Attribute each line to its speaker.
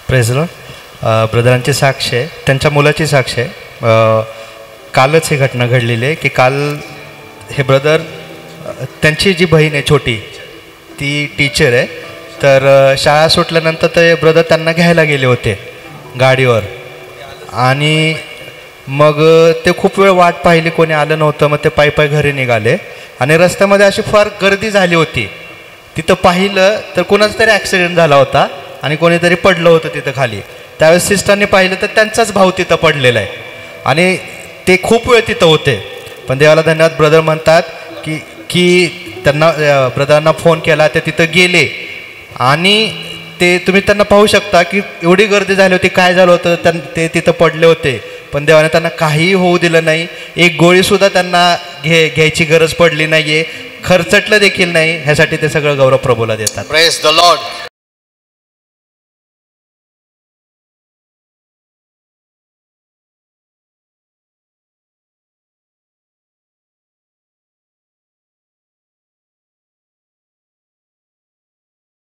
Speaker 1: Praise Lord. ब्रदरांची साक्ष आहे, त्यांच्या मुलाची साक्ष आहे. कालच ही घटना घडलेली आहे की काल हे ब्रदर, त्यांची जी बहीण आहे छोटी, ती टीचर आहे. तर शाळा सुटल्यानंतर ते ब्रदर त्यांना घ्यायला गेले होते गाडीवर. आणि मग ते खूप वेळ वाट पाहिली, कोणी आलं नव्हतं. मग ते पायी पायी घरी निघाले आणि रस्त्यामध्ये अशी फार गर्दी झाली होती. तिथं पाहिलं तर कोणाचा तरी ॲक्सिडेंट झाला होता आणि कोणीतरी पडलं होतं तिथं खाली. त्यावेळेस सिस्टरने पाहिलं तर त्यांचाच भाऊ तिथं पडलेला आहे आणि ते खूप वेळ तिथं होते. पण देवाला धन्यवाद, ब्रदर म्हणतात की त्यांना ब्रदरांना फोन केला, ते तिथं गेले आणि ते तुम्ही त्यांना पाहू शकता की एवढी गर्दी झाली होती. काय झालं होतं, ते तिथं पडले होते पण देवाने त्यांना काहीही होऊ दिलं नाही. एक गोळीसुद्धा त्यांना घ्यायची गरज पडली नाही आहे, खर्चटलं देखील नाही. ह्यासाठी ते सगळं गौरव प्रभूला देतात.
Speaker 2: Praise the Lord.